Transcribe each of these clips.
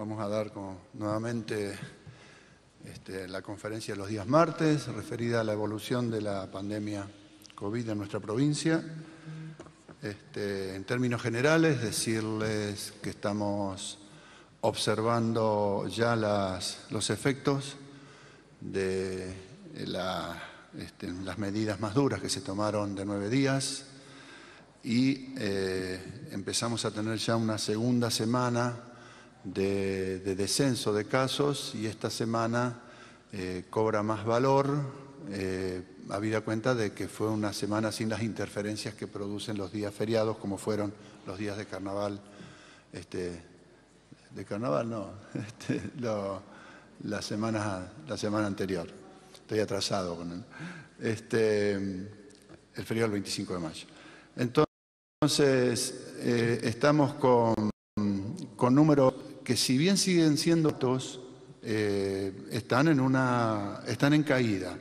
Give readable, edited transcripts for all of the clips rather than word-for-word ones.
vamos a dar nuevamente la conferencia de los días martes, referida a la evolución de la pandemia COVID en nuestra provincia. En términos generales, decirles que estamos observando ya los efectos de las medidas más duras que se tomaron de 9 días y empezamos a tener ya una segunda semana de descenso de casos y esta semana cobra más valor, habida cuenta de que fue una semana sin las interferencias que producen los días feriados, como fueron los días de carnaval, la semana anterior. Estoy atrasado con el feriado del 25 de mayo. Entonces, estamos con números que, si bien siguen siendo altos, están en caída.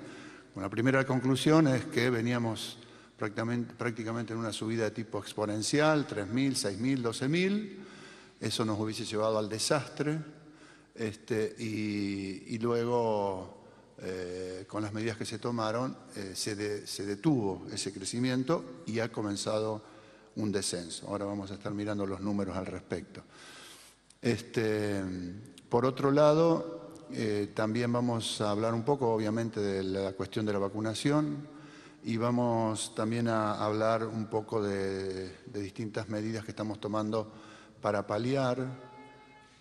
La primera conclusión es que veníamos prácticamente en una subida de tipo exponencial, 3.000, 6.000, 12.000. Eso nos hubiese llevado al desastre. Y luego, con las medidas que se tomaron, se detuvo ese crecimiento y ha comenzado un descenso. Ahora vamos a estar mirando los números al respecto. Por otro lado, también vamos a hablar un poco, obviamente, de la cuestión de la vacunación y vamos también a hablar un poco de distintas medidas que estamos tomando para paliar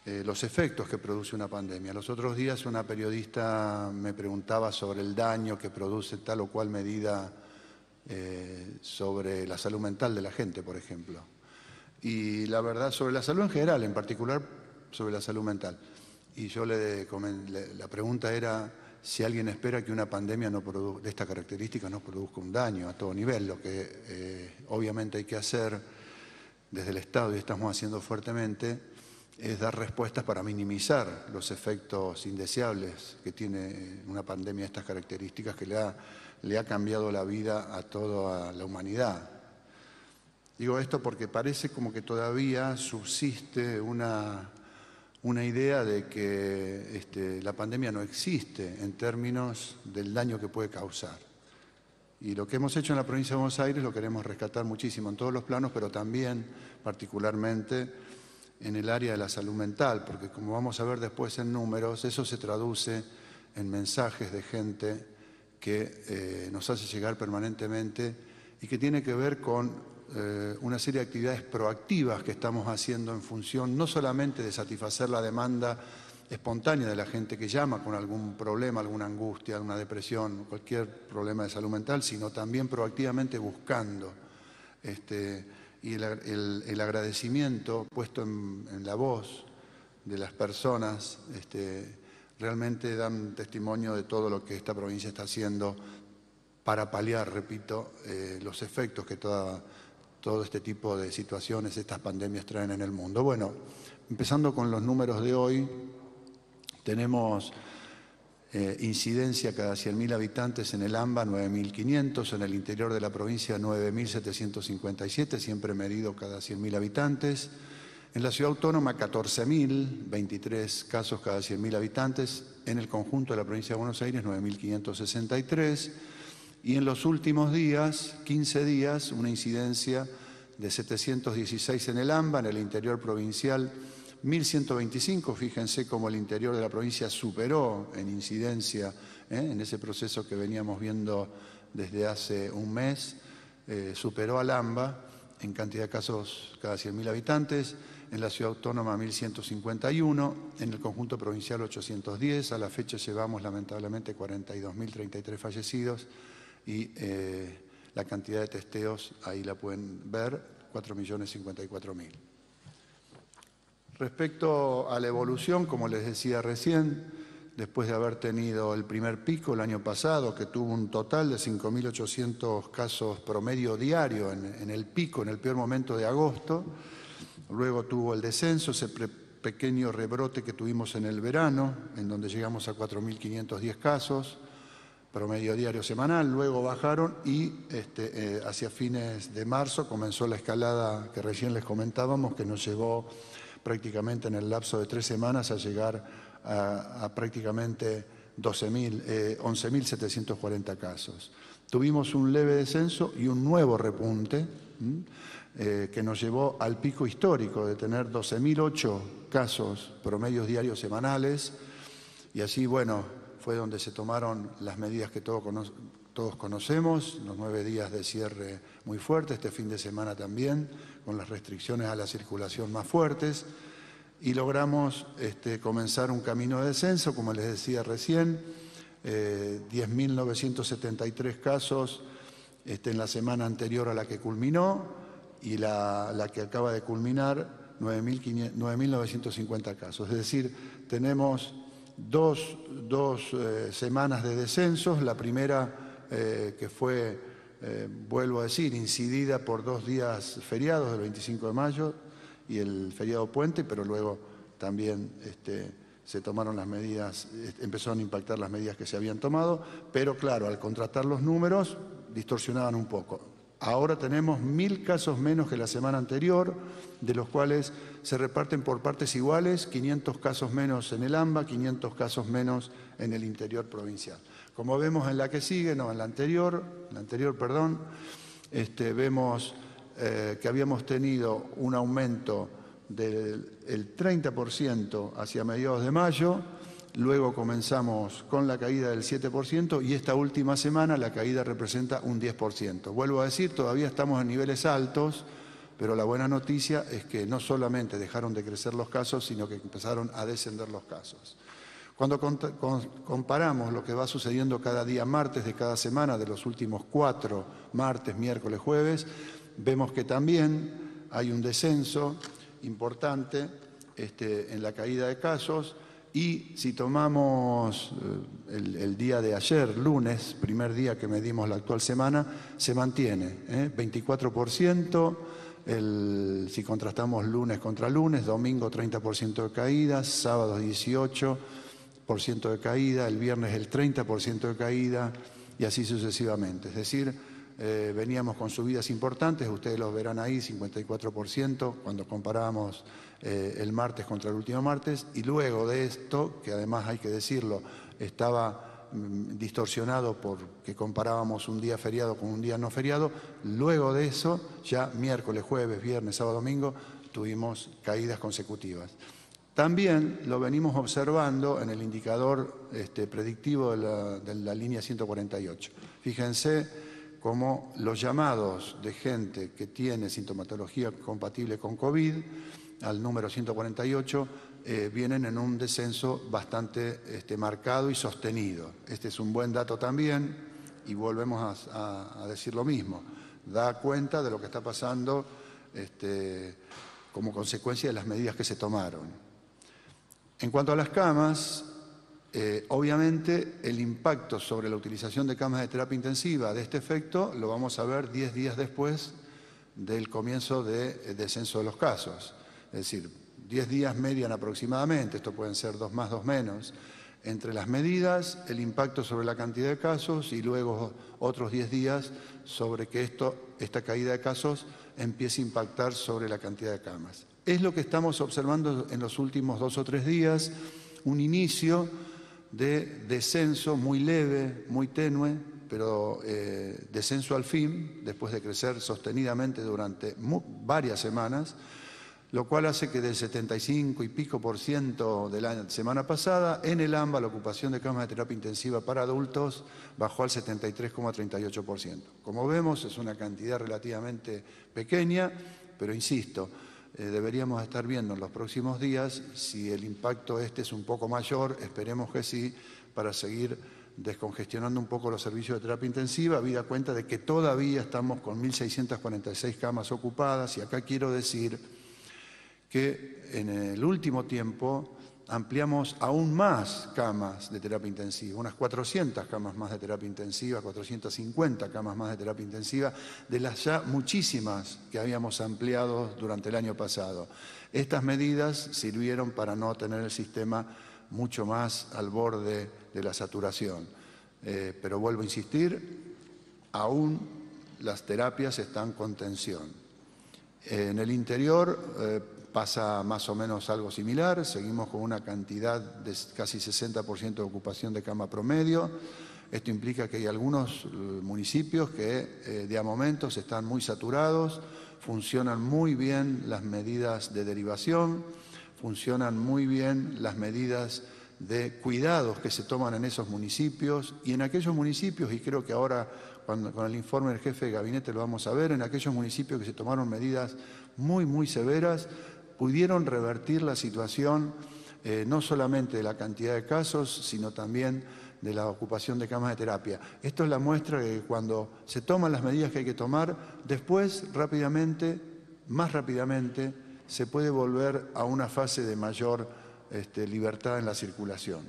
los efectos que produce una pandemia. Los otros días una periodista me preguntaba sobre el daño que produce tal o cual medida sobre la salud mental de la gente, por ejemplo. Y la verdad, sobre la salud en general, en particular sobre la salud mental. Y yo la pregunta era si alguien espera que una pandemia de esta característica no produzca un daño a todo nivel. Lo que obviamente hay que hacer desde el Estado, y estamos haciendo fuertemente, es dar respuestas para minimizar los efectos indeseables que tiene una pandemia de estas características que le ha cambiado la vida a toda la humanidad. Digo esto porque parece como que todavía subsiste una idea de que la pandemia no existe en términos del daño que puede causar. Y lo que hemos hecho en la provincia de Buenos Aires lo queremos rescatar muchísimo en todos los planos, pero también particularmente en el área de la salud mental, porque como vamos a ver después en números, eso se traduce en mensajes de gente que nos hace llegar permanentemente y que tiene que ver con una serie de actividades proactivas que estamos haciendo en función no solamente de satisfacer la demanda espontánea de la gente que llama con algún problema, alguna angustia, alguna depresión, cualquier problema de salud mental, sino también proactivamente buscando y el agradecimiento puesto en la voz de las personas realmente dan testimonio de todo lo que esta provincia está haciendo para paliar, repito, los efectos que todo este tipo de situaciones, estas pandemias traen en el mundo. Bueno, empezando con los números de hoy, tenemos incidencia cada 100.000 habitantes en el AMBA, 9.500, en el interior de la provincia 9.757, siempre medido cada 100.000 habitantes. En la ciudad autónoma 14.023 casos cada 100.000 habitantes, en el conjunto de la provincia de Buenos Aires 9.563 y en los últimos días, 15 días, una incidencia de 716 en el AMBA, en el interior provincial 1.125, fíjense cómo el interior de la provincia superó en incidencia, en ese proceso que veníamos viendo desde hace un mes, superó al AMBA en cantidad de casos cada 100.000 habitantes, en la ciudad autónoma 1.151, en el conjunto provincial 810, a la fecha llevamos lamentablemente 42.033 fallecidos y la cantidad de testeos, ahí la pueden ver, 4.054.000. Respecto a la evolución, como les decía recién, después de haber tenido el primer pico el año pasado, que tuvo un total de 5.800 casos promedio diario en el pico, en el peor momento de agosto, luego tuvo el descenso, ese pequeño rebrote que tuvimos en el verano, en donde llegamos a 4.510 casos, promedio diario semanal, luego bajaron y hacia fines de marzo comenzó la escalada que recién les comentábamos, que nos llevó prácticamente en el lapso de 3 semanas a llegar a prácticamente 11.740 casos. Tuvimos un leve descenso y un nuevo repunte que nos llevó al pico histórico de tener 12.008 casos promedios diarios semanales, y así, bueno, fue donde se tomaron las medidas que todos conocemos, los 9 días de cierre muy fuertes, este fin de semana también, con las restricciones a la circulación más fuertes, y logramos comenzar un camino de descenso, como les decía recién, 10.973 casos en la semana anterior a la que culminó, y la que acaba de culminar, 9.950 casos. Es decir, tenemos dos semanas de descensos. La primera que fue, vuelvo a decir, incidida por 2 días feriados, el 25 de mayo y el feriado puente, pero luego también se tomaron las medidas, empezaron a impactar las medidas que se habían tomado, pero claro, al contrastar los números, distorsionaban un poco. Ahora tenemos 1.000 casos menos que la semana anterior, de los cuales se reparten por partes iguales, 500 casos menos en el AMBA, 500 casos menos en el interior provincial. Como vemos en la que sigue, no, en la anterior, vemos que habíamos tenido un aumento del 30% hacia mediados de mayo, luego comenzamos con la caída del 7% y esta última semana la caída representa un 10%. Vuelvo a decir, todavía estamos en niveles altos, pero la buena noticia es que no solamente dejaron de crecer los casos, sino que empezaron a descender los casos. Cuando comparamos lo que va sucediendo cada día martes de cada semana, de los últimos 4 martes, miércoles, jueves, vemos que también hay un descenso importante en la caída de casos. Y si tomamos el día de ayer, lunes, primer día que medimos la actual semana, se mantiene 24%, si contrastamos lunes contra lunes, domingo 30% de caída, sábado 18% de caída, el viernes el 30% de caída y así sucesivamente. Es decir, veníamos con subidas importantes, ustedes los verán ahí, 54% cuando comparábamos el martes contra el último martes, y luego de esto, que además hay que decirlo, estaba distorsionado porque comparábamos un día feriado con un día no feriado, luego de eso, ya miércoles, jueves, viernes, sábado, domingo, tuvimos caídas consecutivas. También lo venimos observando en el indicador predictivo de la línea 148. Fíjense cómo los llamados de gente que tiene sintomatología compatible con COVID, al número 148, vienen en un descenso bastante marcado y sostenido. Este es un buen dato también, y volvemos a decir lo mismo. Da cuenta de lo que está pasando como consecuencia de las medidas que se tomaron. En cuanto a las camas, obviamente el impacto sobre la utilización de camas de terapia intensiva de este efecto lo vamos a ver 10 días después del comienzo de descenso de los casos. Es decir, 10 días median aproximadamente, esto pueden ser 2 más, 2 menos, entre las medidas, el impacto sobre la cantidad de casos y luego otros 10 días sobre que esta caída de casos empiece a impactar sobre la cantidad de camas. Es lo que estamos observando en los últimos 2 o 3 días, un inicio de descenso muy leve, muy tenue, pero descenso al fin, después de crecer sostenidamente durante varias semanas, lo cual hace que del 75 y pico % de la semana pasada, en el AMBA la ocupación de camas de terapia intensiva para adultos bajó al 73,38%. Como vemos, es una cantidad relativamente pequeña, pero insisto, deberíamos estar viendo en los próximos días si el impacto es un poco mayor, esperemos que sí, para seguir descongestionando un poco los servicios de terapia intensiva, habida cuenta de que todavía estamos con 1.646 camas ocupadas, y acá quiero decir que en el último tiempo ampliamos aún más camas de terapia intensiva, unas 400 camas más de terapia intensiva, 450 camas más de terapia intensiva, de las ya muchísimas que habíamos ampliado durante el año pasado. Estas medidas sirvieron para no tener el sistema mucho más al borde de la saturación. Pero vuelvo a insistir, aún las terapias están con tensión. En el interior pasa más o menos algo similar, seguimos con una cantidad de casi 60% de ocupación de cama promedio. Esto implica que hay algunos municipios que de a momentos están muy saturados, funcionan muy bien las medidas de derivación, funcionan muy bien las medidas de cuidados que se toman en esos municipios, y en aquellos municipios, y creo que ahora con el informe del jefe de gabinete lo vamos a ver, en aquellos municipios que se tomaron medidas muy severas, pudieron revertir la situación no solamente de la cantidad de casos, sino también de la ocupación de camas de terapia. Esto es la muestra de que cuando se toman las medidas que hay que tomar, después rápidamente, más rápidamente, se puede volver a una fase de mayor libertad en la circulación.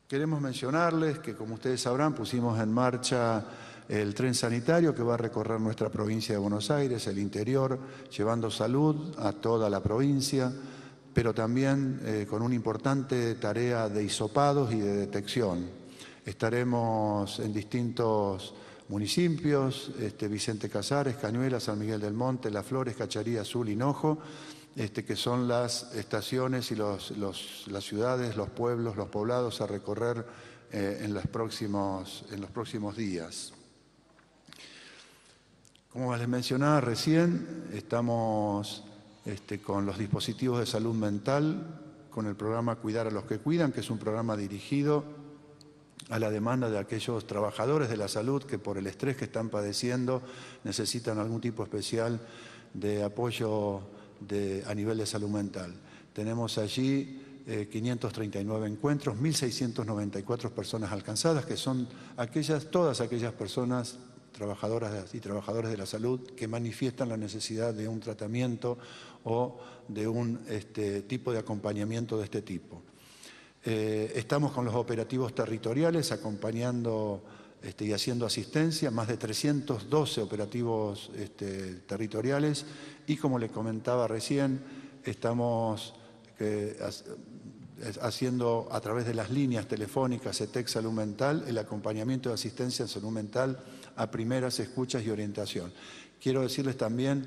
Queremos mencionarles que, como ustedes sabrán, pusimos en marcha el tren sanitario que va a recorrer nuestra provincia de Buenos Aires, el interior, llevando salud a toda la provincia, pero también con una importante tarea de hisopados y de detección. Estaremos en distintos municipios, Vicente Casares, Cañuelas, San Miguel del Monte, Las Flores, Cacharí, Azul, Hinojo, que son las estaciones y las ciudades, los pueblos, los poblados a recorrer en los próximos días. Como les mencionaba recién, estamos con los dispositivos de salud mental, con el programa Cuidar a los que Cuidan, que es un programa dirigido a la demanda de aquellos trabajadores de la salud que por el estrés que están padeciendo necesitan algún tipo especial de apoyo a nivel de salud mental. Tenemos allí 539 encuentros, 1.694 personas alcanzadas, que son todas aquellas personas trabajadoras y trabajadores de la salud que manifiestan la necesidad de un tratamiento o de un tipo de acompañamiento de este tipo. Estamos con los operativos territoriales acompañando y haciendo asistencia, más de 312 operativos territoriales, y como les comentaba recién, estamos haciendo a través de las líneas telefónicas ETEC Salud Mental el acompañamiento de asistencia en salud mental a primeras escuchas y orientación. Quiero decirles también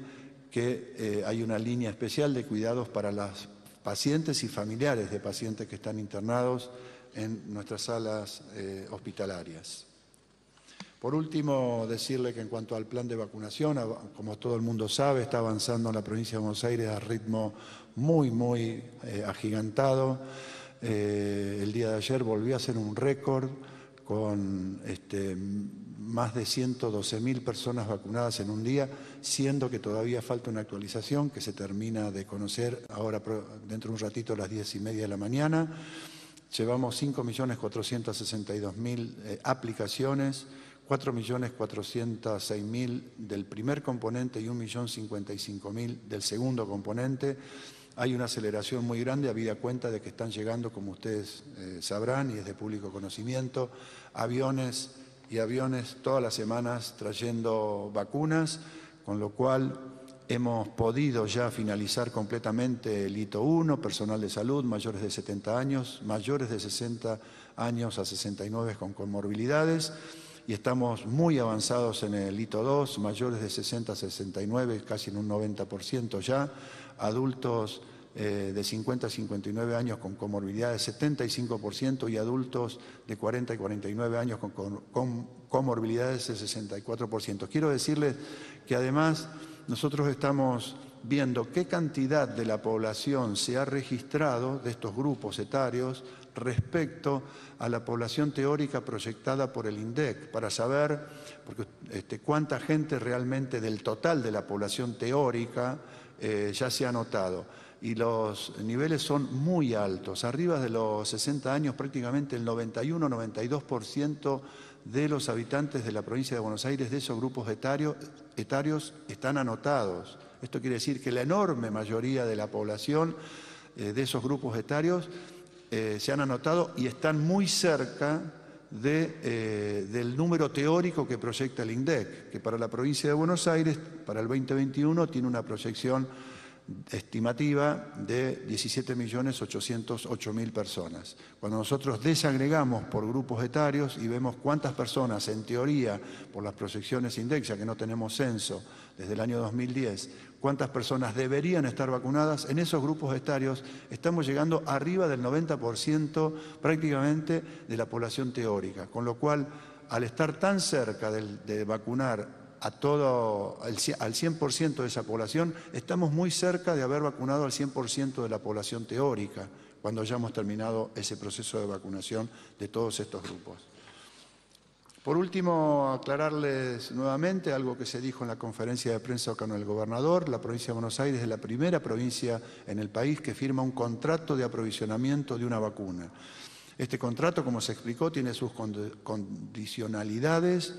que hay una línea especial de cuidados para las pacientes y familiares de pacientes que están internados en nuestras salas hospitalarias. Por último, decirle que en cuanto al plan de vacunación, como todo el mundo sabe, está avanzando en la provincia de Buenos Aires a ritmo muy agigantado. El día de ayer volvió a ser un récord con más de 112.000 personas vacunadas en un día, siendo que todavía falta una actualización que se termina de conocer ahora dentro de un ratito a las 10:30 de la mañana. Llevamos 5.462.000 aplicaciones, 4.406.000 del primer componente y 1.055.000 del segundo componente. Hay una aceleración muy grande, habida cuenta de que están llegando, como ustedes sabrán, y es de público conocimiento, aviones y aviones todas las semanas trayendo vacunas, con lo cual hemos podido ya finalizar completamente el hito 1, personal de salud, mayores de 70 años, mayores de 60 años a 69 con comorbilidades, y estamos muy avanzados en el hito 2, mayores de 60 a 69, casi en un 90% ya, adultos de 50 a 59 años con comorbilidades 75%, y adultos de 40 y 49 años con comorbilidades el 64%. Quiero decirles que además nosotros estamos viendo qué cantidad de la población se ha registrado de estos grupos etarios respecto a la población teórica proyectada por el INDEC, para saber cuánta gente realmente del total de la población teórica ya se ha notado. Y los niveles son muy altos, arriba de los 60 años prácticamente el 91-92% de los habitantes de la provincia de Buenos Aires de esos grupos etarios están anotados. Esto quiere decir que la enorme mayoría de la población de esos grupos etarios se han anotado y están muy cerca del número teórico que proyecta el INDEC, que para la provincia de Buenos Aires, para el 2021, tiene una proyección estimativa de 17.808.000 personas. Cuando nosotros desagregamos por grupos etarios y vemos cuántas personas, en teoría, por las proyecciones INDEC, que no tenemos censo desde el año 2010, cuántas personas deberían estar vacunadas, en esos grupos etarios estamos llegando arriba del 90% prácticamente de la población teórica, con lo cual, al estar tan cerca de vacunar al 100% de esa población, estamos muy cerca de haber vacunado al 100% de la población teórica, cuando hayamos terminado ese proceso de vacunación de todos estos grupos. Por último, aclararles nuevamente algo que se dijo en la conferencia de prensa con el gobernador. La provincia de Buenos Aires es la primera provincia en el país que firma un contrato de aprovisionamiento de una vacuna. Este contrato, como se explicó, tiene sus condicionalidades,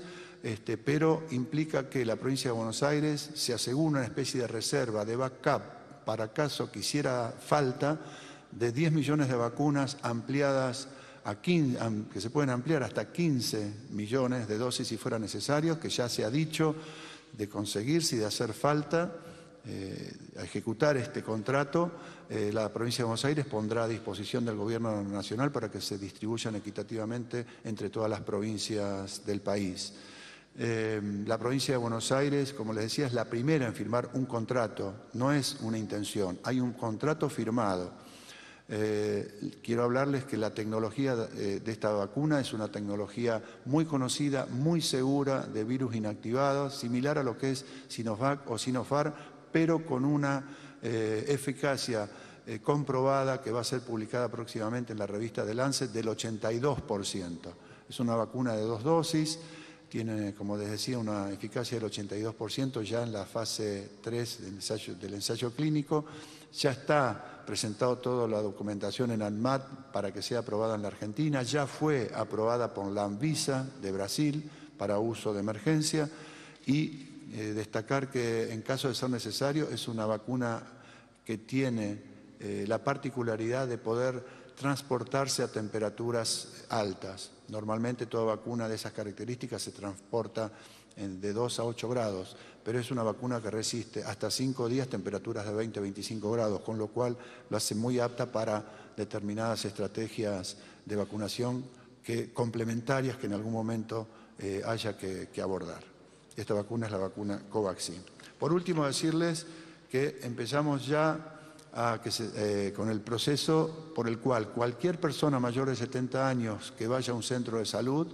pero implica que la provincia de Buenos Aires se asegura una especie de reserva, de backup, para caso que hiciera falta, de 10 millones de vacunas ampliadas a 15, que se pueden ampliar hasta 15 millones de dosis si fuera necesario, que ya se ha dicho de conseguirse y de hacer falta. A ejecutar este contrato, la provincia de Buenos Aires pondrá a disposición del Gobierno Nacional para que se distribuyan equitativamente entre todas las provincias del país. La provincia de Buenos Aires, como les decía, es la primera en firmar un contrato, no es una intención, hay un contrato firmado. Quiero hablarles que la tecnología de esta vacuna es una tecnología muy conocida, muy segura, de virus inactivados, similar a lo que es Sinovac o Sinopharm, pero con una eficacia comprobada que va a ser publicada próximamente en la revista The Lancet del 82%. Es una vacuna de 2 dosis, tiene, como les decía, una eficacia del 82% ya en la fase 3 del ensayo clínico. Ya está presentado toda la documentación en ANMAT para que sea aprobada en la Argentina. Ya fue aprobada por la Anvisa de Brasil para uso de emergencia y destacar que en caso de ser necesario es una vacuna que tiene la particularidad de poder transportarse a temperaturas altas. Normalmente toda vacuna de esas características se transporta de 2 a 8 grados, pero es una vacuna que resiste hasta 5 días temperaturas de 20 a 25 grados, con lo cual lo hace muy apta para determinadas estrategias de vacunación complementarias que en algún momento haya que abordar. Esta vacuna es la vacuna Covaxin. Por último, decirles que empezamos ya con el proceso por el cual cualquier persona mayor de 70 años que vaya a un centro de salud,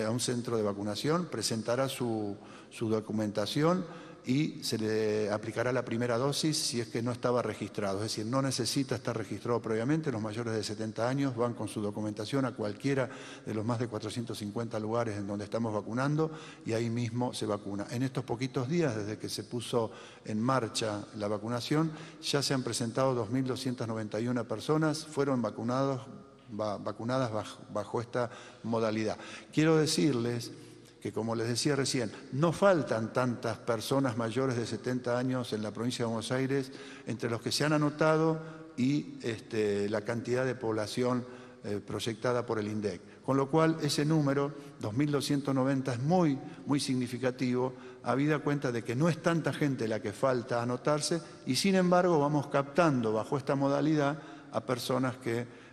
a un centro de vacunación, presentará su documentación y se le aplicará la primera dosis si es que no estaba registrado. Es decir, no necesita estar registrado previamente. Los mayores de 70 años van con su documentación a cualquiera de los más de 450 lugares en donde estamos vacunando y ahí mismo se vacuna. En estos poquitos días, desde que se puso en marcha la vacunación, ya se han presentado 2.291 personas, fueron vacunadas bajo esta modalidad. Quiero decirles que, como les decía recién, no faltan tantas personas mayores de 70 años en la provincia de Buenos Aires entre los que se han anotado y la cantidad de población proyectada por el INDEC. Con lo cual, ese número, 2.290, es muy, muy significativo, habida cuenta de que no es tanta gente la que falta anotarse y, sin embargo, vamos captando bajo esta modalidad a personas que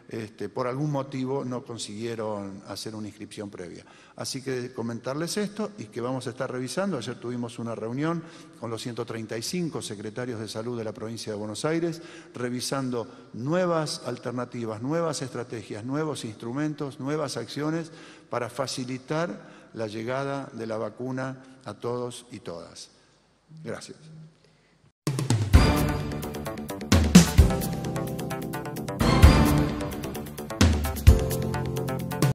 por algún motivo no consiguieron hacer una inscripción previa. Así que comentarles esto y que vamos a estar revisando. Ayer tuvimos una reunión con los 135 secretarios de salud de la provincia de Buenos Aires, revisando nuevas alternativas, nuevas estrategias, nuevos instrumentos, nuevas acciones para facilitar la llegada de la vacuna a todos y todas. Gracias.